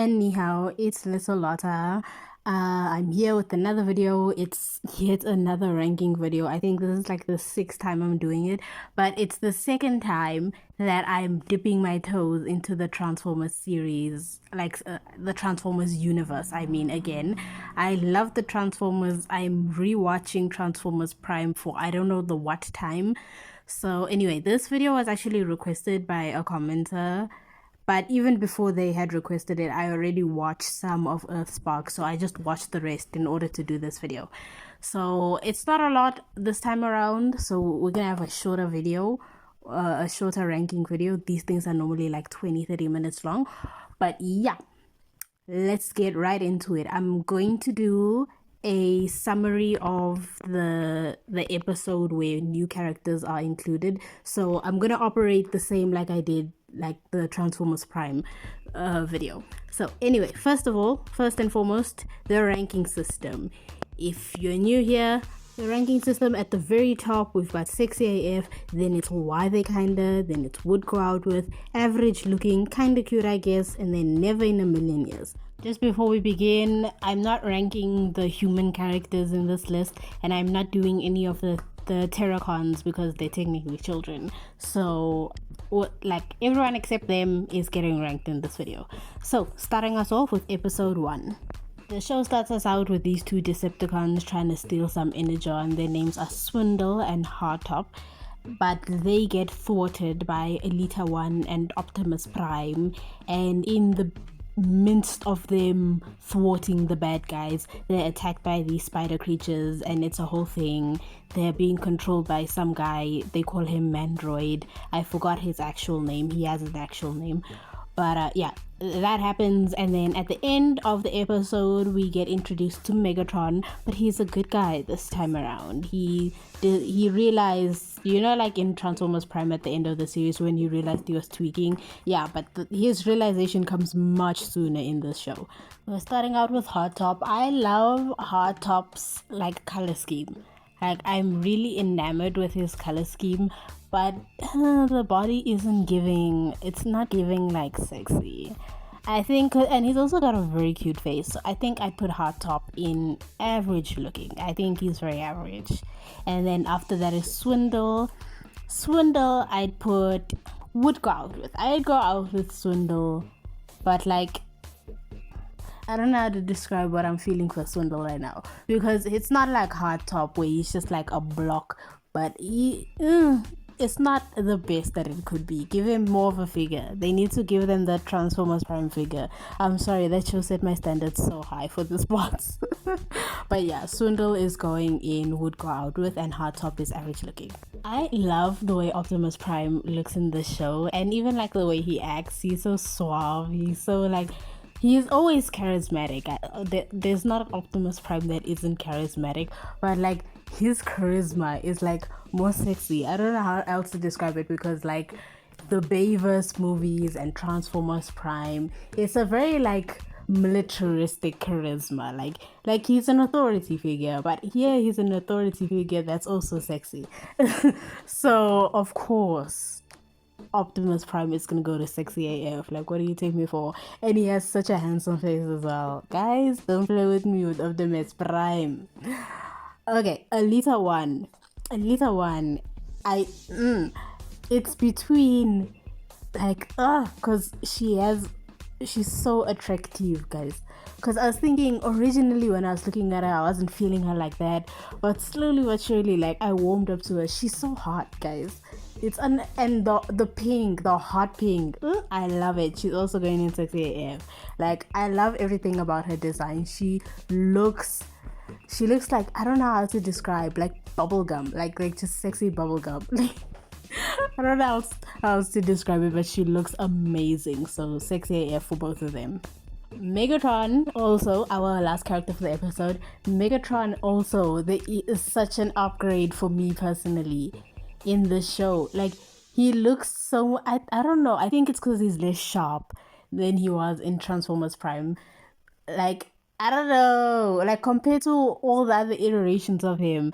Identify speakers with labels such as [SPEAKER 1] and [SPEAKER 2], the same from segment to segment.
[SPEAKER 1] Anyhow, it's Little Lotta. I'm here with another video. It's yet another ranking video. I think this is like the 6th time I'm doing it, but it's the 2nd time that I'm dipping my toes into the Transformers series, like the Transformers universe. I mean, again, I love the Transformers. I'm rewatching Transformers Prime for I don't know the what time. So anyway, this video was actually requested by a commenter. But even before they had requested it, I already watched some of Earthspark, so I just watched the rest in order to do this video. So it's not a lot this time around, so we're gonna have a shorter video, a shorter ranking video. These things are normally like 20-30 minutes long. But yeah, let's get right into it. I'm going to do a summary of the episode where new characters are included. So I'm gonna operate the same like I did like the Transformers Prime video. So anyway, first and foremost, the ranking system. If you're new here, the ranking system at the very top, we've got Sexy AF, then it's Why They Kinda, then it's Would Go Out With, Average Looking, Kinda Cute I Guess, and then Never in a Million Years. Just before we begin, I'm not ranking the human characters in this list, and I'm not doing any of the Terracons because they're technically children. So like everyone except them is getting ranked in this video. So starting us off with episode 1. The show starts us out with these two Decepticons trying to steal some energon. Their names are Swindle and Hardtop, but they get thwarted by Elita 1 and Optimus Prime, and in the midst of them thwarting the bad guys, they're attacked by these spider creatures, and it's a whole thing. They're being controlled by some guy, they call him Mandroid. I forgot his actual name, he has an actual name. But yeah, that happens, and then at the end of the episode we get introduced to Megatron, but he's a good guy this time around. He realized, you know, like in Transformers Prime at the end of the series when he realized he was tweaking. Yeah, but his realization comes much sooner in this show. We're starting out with Hardtop. I love Hardtop's like color scheme. Like, I'm really enamored with his color scheme, but the body isn't giving, it's not giving like sexy. I think, and he's also got a very cute face, so I think I'd put Hardtop in average looking. I think he's very average. And then after that is Swindle. Swindle I'd put, would go out with. I'd go out with Swindle, but like, I don't know how to describe what I'm feeling for Swindle right now, because it's not like Hardtop where he's just like a block, but it's not the best that it could be. Give him more of a figure. They need to give them that Transformers Prime figure. I'm sorry, that show set my standards so high for this box. But yeah, Swindle is going in, would go out with, and Hardtop is average looking. I love the way Optimus Prime looks in this show, and even like the way he acts. He's so suave, he's so like, he's always charismatic. There's not an Optimus Prime that isn't charismatic, but like his charisma is like more sexy. I don't know how else to describe it, because like the Bayverse movies and Transformers Prime, it's a very like militaristic charisma. Like he's an authority figure, but here he's an authority figure that's also sexy. So of course Optimus Prime is gonna go to Sexy AF. Like, what do you take me for? And he has such a handsome face as well. Guys, don't play with me with Optimus Prime. Okay, Elita 1. It's between like, cause she's so attractive, guys. Because I was thinking originally when I was looking at her, I wasn't feeling her like that, but slowly but surely, like, I warmed up to her. She's so hot, guys. It's and the pink, the hot pink, I love it. She's also going in Sexy AF. Like, I love everything about her design. She looks like, I don't know how to describe, like bubblegum, like just sexy bubblegum. I don't know how else to describe it, but she looks amazing. So Sexy AF for both of them. Megatron, also our last character for the episode. Megatron also, is such an upgrade for me personally in the show. Like, he looks so, I don't know, I think it's because he's less sharp than he was in Transformers Prime. Like, I don't know, like compared to all the other iterations of him,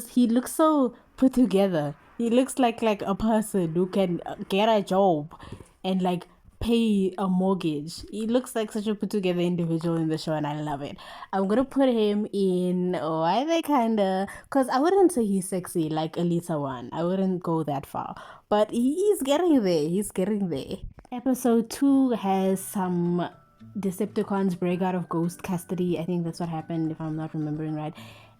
[SPEAKER 1] he looks so put together. He looks like a person who can get a job and like pay a mortgage. He looks like such a put together individual in the show, and I love it. I'm gonna put him in why they kinda, because I wouldn't say he's sexy like Elisa one. I wouldn't go that far, but he's getting there. He's getting there. Episode 2 has some Decepticons break out of ghost custody. I think that's what happened, if I'm not remembering right.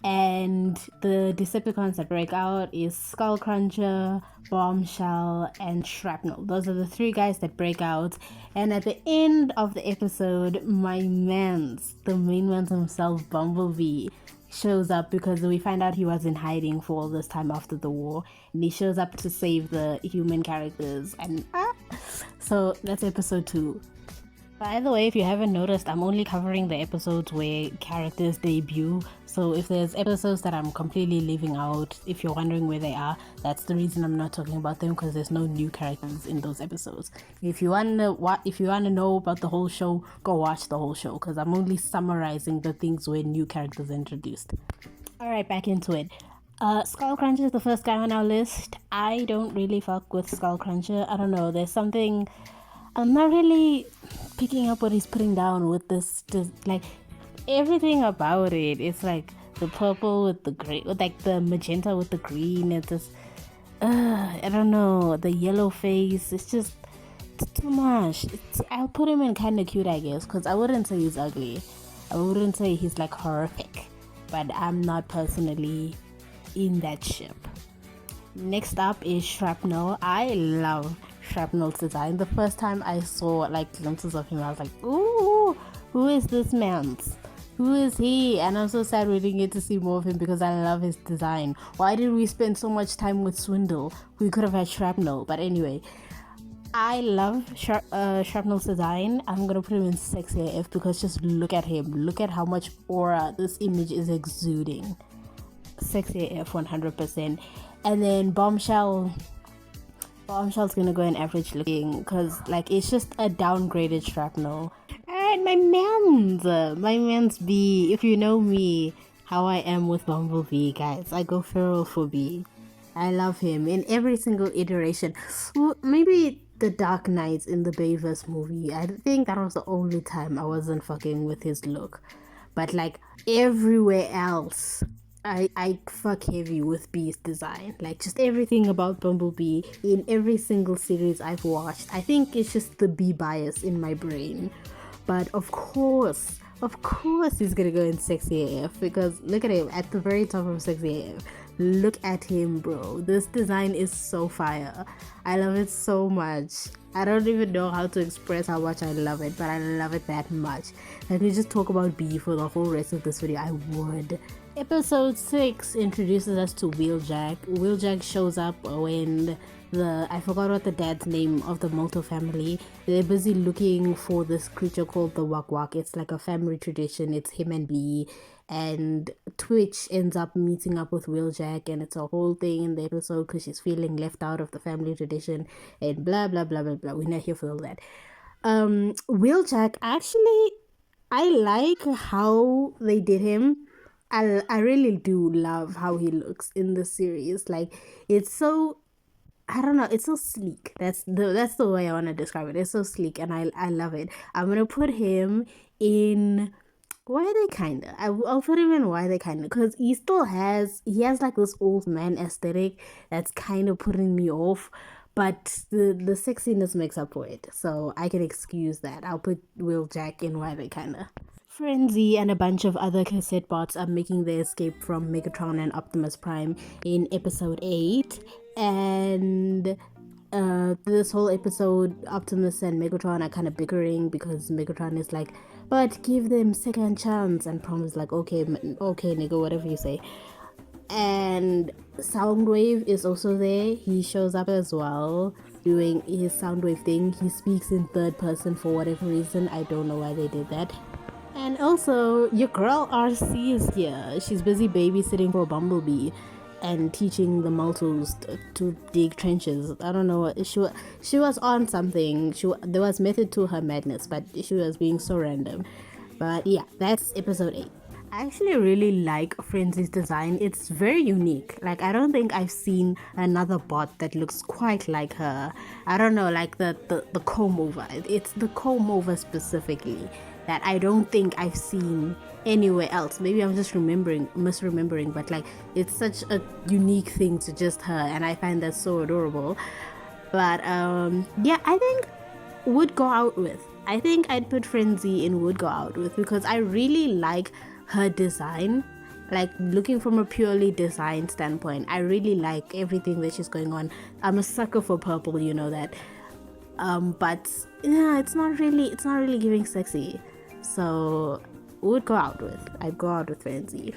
[SPEAKER 1] And the Decepticons that break out is Skullcruncher, Bombshell, and Shrapnel. Those are the 3 guys that break out. And at the end of the episode, my man's, the main man himself, Bumblebee, shows up because we find out he was in hiding for all this time after the war, and he shows up to save the human characters. And so that's episode 2. By the way, if you haven't noticed, I'm only covering the episodes where characters debut. So if there's episodes that I'm completely leaving out, if you're wondering where they are, that's the reason I'm not talking about them, because there's no new characters in those episodes. If you wanna know about the whole show, go watch the whole show, because I'm only summarizing the things where new characters are introduced. Alright, back into it. Skullcruncher is the first guy on our list. I don't really fuck with Skullcruncher. I don't know, there's something... I'm not really picking up what he's putting down with this like everything about it. It's like the purple with the gray, with like the magenta with the green. It's just I don't know, the yellow face. It's just too much. I'll put him in kind of cute, I guess, because I wouldn't say he's ugly. I wouldn't say he's like horrific, but I'm not personally in that ship. Next up is Shrapnel. I love Shrapnel's design. The first time I saw like glimpses of him, I was like, ooh, who is this man? Who is he? And I'm so sad we didn't get to see more of him because I love his design. Why did we spend so much time with Swindle? We could have had Shrapnel. But anyway, I love Shrapnel's design. I'm gonna put him in sexy AF because just look at him. Look at how much aura this image is exuding. Sexy AF 100%. And then Bombshell's gonna go in average looking because like it's just a downgraded Shrapnel. And my man's B. If you know me, how I am with Bumblebee, guys, I go feral for B. I love him in every single iteration. Well, maybe the Dark Knights in the Bayverse movie, I think that was the only time I wasn't fucking with his look. But like everywhere else, I fuck heavy with Bee's design. Like just everything about Bumblebee in every single series I've watched. I think it's just the Bee bias in my brain. But of course he's gonna go in sexy AF because look at him at the very top of sexy AF. Look at him, bro. This design is so fire. I love it so much. I don't even know how to express how much I love it, but I love it that much. Let me just talk about Bee for the whole rest of this video. I would. Episode 6 introduces us to Wheeljack. Wheeljack shows up when I forgot what the dad's name of the Molto family. They're busy looking for this creature called the Wak Wak. It's like a family tradition. It's him and Bee. And Twitch ends up meeting up with Wheeljack, and it's a whole thing in the episode because she's feeling left out of the family tradition and blah blah blah blah blah. We're not here for all that. Wheeljack, actually, I like how they did him. I really do love how he looks in the series. Like it's so, I don't know, it's so sleek. That's the way I want to describe it. It's so sleek and I love it. I'm gonna put him in why they kinda. I'll put him in why they kinda because he has like this old man aesthetic that's kind of putting me off, but the sexiness makes up for it, so I can excuse that. I'll put Wheeljack in why they kinda. Frenzy and a bunch of other cassette bots are making their escape from Megatron and Optimus Prime in episode 8, and this whole episode Optimus and Megatron are kind of bickering because Megatron is like, but give them second chance, and Prime is like, okay nigga, whatever you say. And Soundwave is also there. He shows up as well doing his Soundwave thing. He speaks in third person for whatever reason. I don't know why they did that. And also, your girl RC is here. She's busy babysitting for Bumblebee and teaching the Maltos to dig trenches. I don't know. She was on something. There was method to her madness, but she was being so random. But yeah, that's episode 8. I actually really like Frenzy's design. It's very unique. Like, I don't think I've seen another bot that looks quite like her. I don't know, like the comb over. It's the comb over specifically that I don't think I've seen anywhere else. Maybe I'm just misremembering, but like, it's such a unique thing to just her, and I find that so adorable. But yeah, I think would go out with. I think I'd put Frenzy in would go out with because I really like her design. Like, looking from a purely design standpoint, I really like everything that she's going on. I'm a sucker for purple, you know that. But yeah, it's not really giving sexy. So would go out with. I'd go out with Frenzy.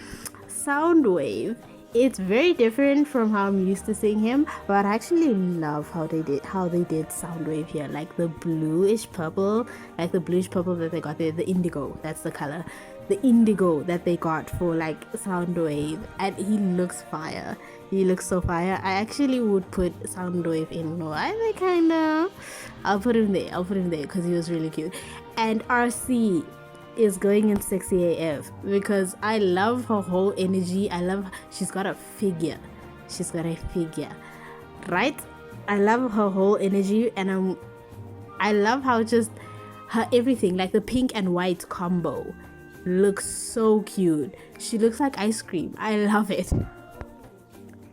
[SPEAKER 1] Soundwave, it's very different from how I'm used to seeing him, but I actually love how they did Soundwave here. Like the bluish purple that they got there, the indigo, that's the color, the indigo that they got for like Soundwave, and he looks fire. He looks so fire. I actually would put Soundwave in no, I think I'll put him there because he was really cute. And RC is going in sexy AF because I love her whole energy. She's got a figure, right? I love her whole energy, and I love how just her everything, like the pink and white combo, looks so cute. She looks like ice cream. I love it.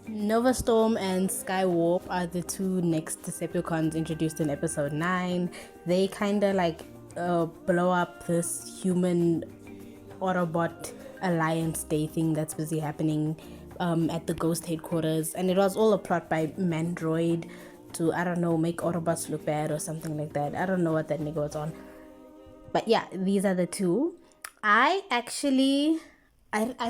[SPEAKER 1] Nova Storm and Skywarp are the two next Decepticons introduced in episode 9. They kind of like blow up this human Autobot Alliance Day thing that's busy happening at the Ghost headquarters, and it was all a plot by Mandroid to, I don't know, make Autobots look bad or something like that. I don't know what that nigga was on, but yeah, these are the two. I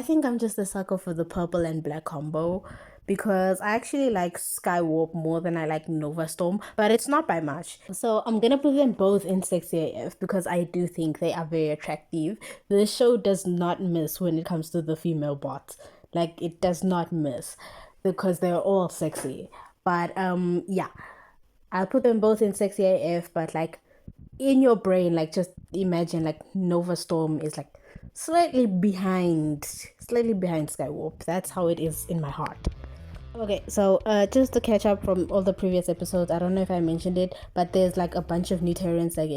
[SPEAKER 1] think I'm just a sucker for the purple and black combo because I actually like Skywarp more than I like Nova Storm, but it's not by much. So I'm gonna put them both in sexy AF because I do think they are very attractive. The show does not miss when it comes to the female bots. Like, it does not miss because they're all sexy. But yeah, I'll put them both in sexy AF, but like in your brain, like just imagine like Nova Storm is like slightly behind Skywarp. That's how it is in my heart. Okay, so just to catch up from all the previous episodes, I don't know if I mentioned it, but there's like a bunch of new Terrans that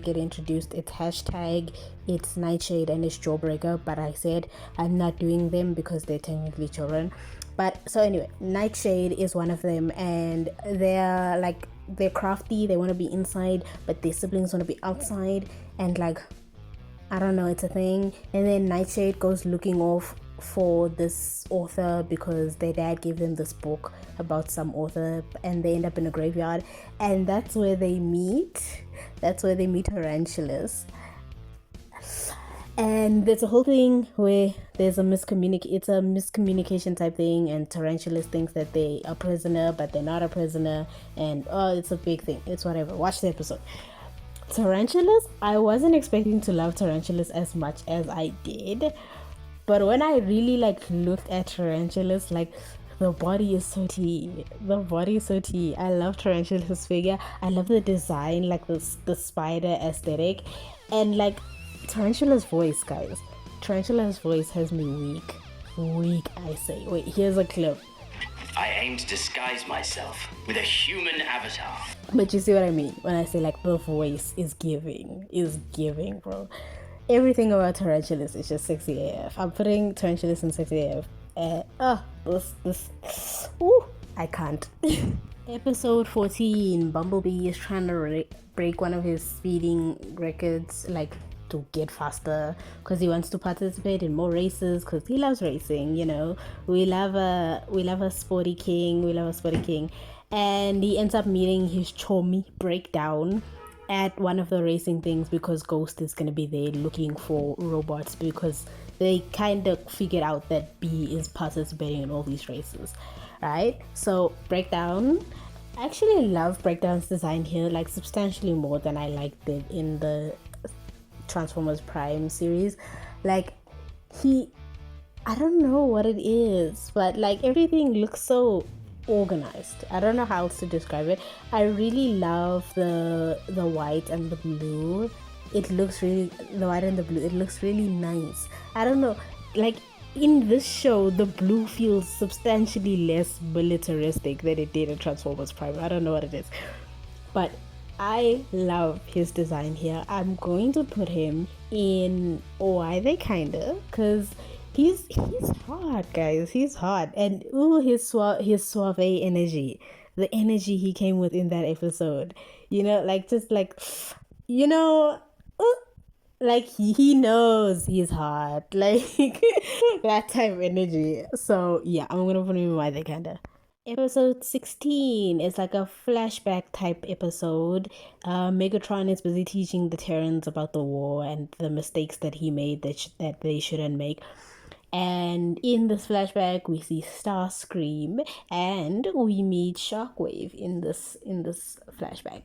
[SPEAKER 1] get introduced. It's Hashtag, it's Nightshade, and it's Jawbreaker, but I said I'm not doing them because they're technically children. But so anyway, Nightshade is one of them, and they're crafty. They want to be inside, but their siblings want to be outside, and like, I don't know, it's a thing. And then Nightshade goes looking off for this author because their dad gave them this book about some author, and they end up in a graveyard, and that's where they meet Tarantulas. And there's a whole thing where there's it's a miscommunication type thing, and Tarantulas thinks that they are a prisoner, but they're not a prisoner, and it's a big thing. It's whatever. Watch the episode. Tarantulas, I wasn't expecting to love Tarantulas as much as I did, but when I really looked at Tarantulas, the body is so tea. I love Tarantula's figure. I love the design, the spider aesthetic, and Tarantula's voice, guys. Tarantula's voice has me weak, I say. Wait, here's a clip.
[SPEAKER 2] I aim to disguise myself with a human avatar.
[SPEAKER 1] But you see what I mean when I say the voice is giving, bro. Everything about Tarantulas is just sexy AF. I'm putting Tarantulas in sexy AF. I can't. Episode 14, Bumblebee is trying to break one of his speeding records, to get faster, because he wants to participate in more races, because he loves racing. We love a sporty king, and he ends up meeting his chommy Breakdown at one of the racing things, because Ghost is gonna be there looking for robots, because they kind of figured out that B is participating in all these races, right? So Breakdown, I actually love Breakdown's design here, substantially more than I liked it in the Transformers Prime series. I don't know what it is, but everything looks so organized. I don't know how else to describe it. I really love the white and the blue it looks really, the white and the blue, it looks really nice. I don't know, like in this show, the blue feels substantially less militaristic than it did in Transformers Prime. I don't know what it is, but I love his design here. I'm going to put him in Why They Kinda, because he's hot, guys. He's hot, and ooh, his suave energy, the energy he came with in that episode. You know, like just like, you know, ooh, like he knows he's hot, like that type of energy. So yeah, I'm gonna put him in Why They Kinda. Episode 16 is like a flashback type episode. Megatron is busy teaching the Terrans about the war and the mistakes that he made that they shouldn't make. And in this flashback, we see Starscream and we meet Shockwave in this flashback.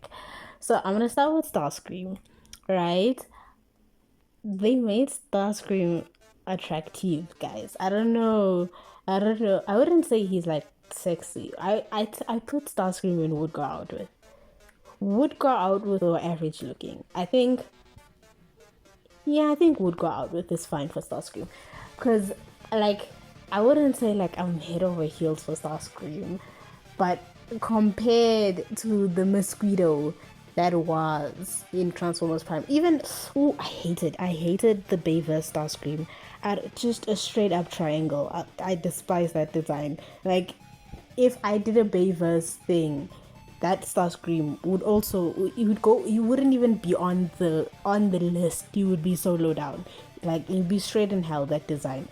[SPEAKER 1] So I'm gonna start with Starscream, right? They made Starscream attractive, guys. I don't know. I don't know. I wouldn't say he's like sexy. I put Starscream in would go out with. Would go out with or average looking. I think would go out with is fine for Starscream. Cause like I wouldn't say like I'm head over heels for Starscream, but compared to the mosquito that was in Transformers Prime, even I hated the Bayverse Starscream. Just a straight up triangle. I despise that design. Like if I did a Bayverse thing, that Starscream would also, you wouldn't even be on the list. You would be so low down, like you'd be straight in hell, that design.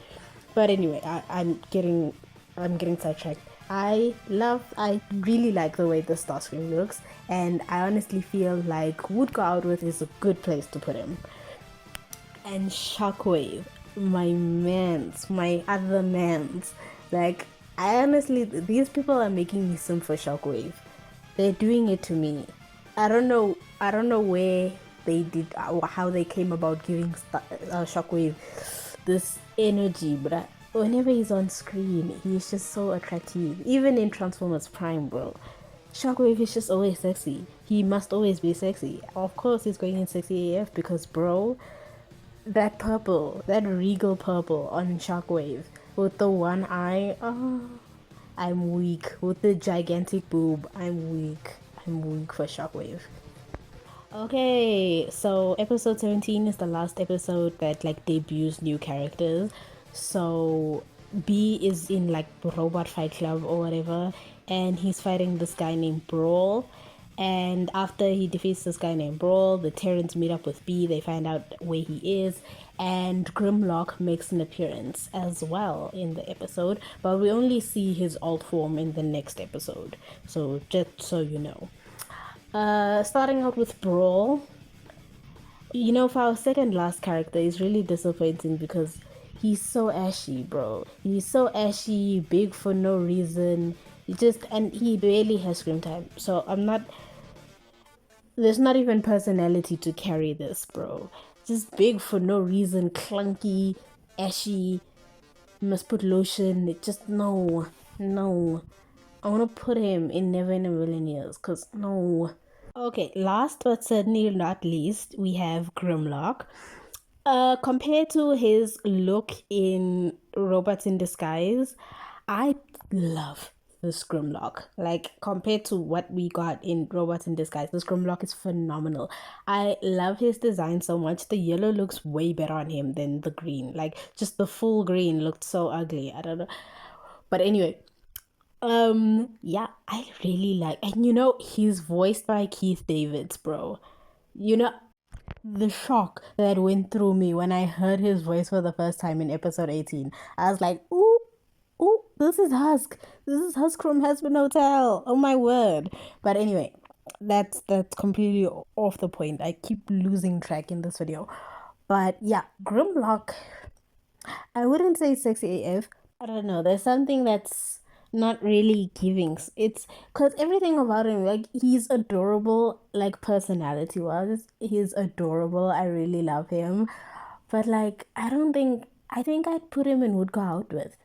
[SPEAKER 1] But anyway, I'm getting sidetracked. I really like the way the Starscream looks, and I honestly feel like Would Go Out With is a good place to put him. And Shockwave, my other mans. Like, I honestly, these people are making me sim for Shockwave. They're doing it to me. I don't know where they did, how they came about giving Shockwave this energy, but whenever he's on screen, he's just so attractive. Even in Transformers Prime, bro. Shockwave is just always sexy. He must always be sexy. Of course, he's going in sexy AF because, bro, that purple, that regal purple on Shockwave with the one eye, oh, I'm weak. With the gigantic boob, I'm weak. I'm weak for Shockwave. Okay, so episode 17 is the last episode that like debuts new characters. So B is in like Robot Fight Club or whatever, and he's fighting this guy named Brawl. And after he defeats this guy named Brawl, the Terrans meet up with B. They find out where he is, and Grimlock makes an appearance as well in the episode, but we only see his alt form in the next episode. So just so you know. Starting out with Brawl, for our second last character is really disappointing because he's so ashy, bro. He's so ashy, big for no reason. And he barely has screen time. So there's not even personality to carry this, bro. Just big for no reason, clunky, ashy, must put lotion. No. I want to put him in Never in a Million Years, because no. Okay, last but certainly not least, we have Grimlock. Compared to his look in Robots in Disguise, I love this Grimlock. Like, compared to what we got in Robots in Disguise, this Grimlock is phenomenal. I love his design so much. The yellow looks way better on him than the green. Like, just the full green looked so ugly. I don't know. But anyway, yeah, I really like, and he's voiced by Keith Davids, bro. You know, the shock that went through me when I heard his voice for the first time in episode 18. I was like, ooh, this is Husk. This is Husk from Husband Hotel. Oh my word. But anyway, that's completely off the point. I keep losing track in this video. But yeah, Grimlock, I wouldn't say sexy AF. I don't know. There's something that's not really giving. It's because everything about him, like he's adorable, like personality wise, he's adorable. I really love him, but like I don't think. I think I'd put him in Would Go Out With.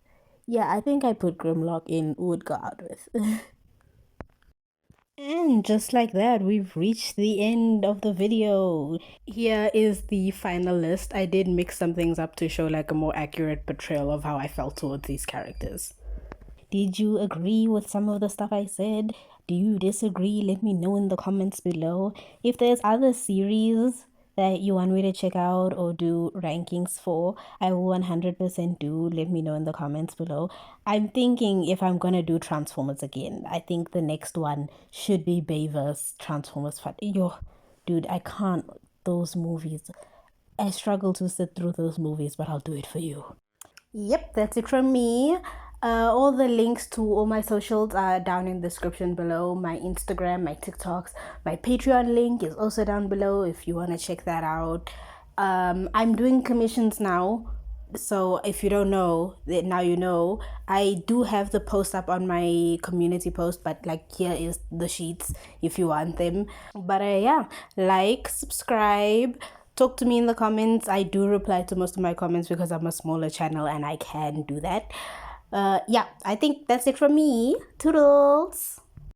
[SPEAKER 1] Yeah, I think I'd put Grimlock in Would Go Out With. And just like that, we've reached the end of the video. Here is the final list. I did mix some things up to show like a more accurate portrayal of how I felt towards these characters. Did you agree with some of the stuff I said? Do you disagree? Let me know in the comments below. If there's other series that you want me to check out or do rankings for, I will 100% do. Let me know in the comments below. I'm thinking if I'm gonna do Transformers again, I think the next one should be Bayverse Transformers. Yo, dude, I can't. Those movies. I struggle to sit through those movies, but I'll do it for you. Yep, that's it from me. All the links to all my socials are down in the description below. My Instagram, my TikToks, my Patreon link is also down below if you want to check that out. I'm doing commissions now. So if you don't know, now you know. I do have the post up on my community post, but like here is the sheets if you want them. But yeah, like, subscribe, talk to me in the comments. I do reply to most of my comments because I'm a smaller channel and I can do that. Yeah, I think that's it from me. Toodles!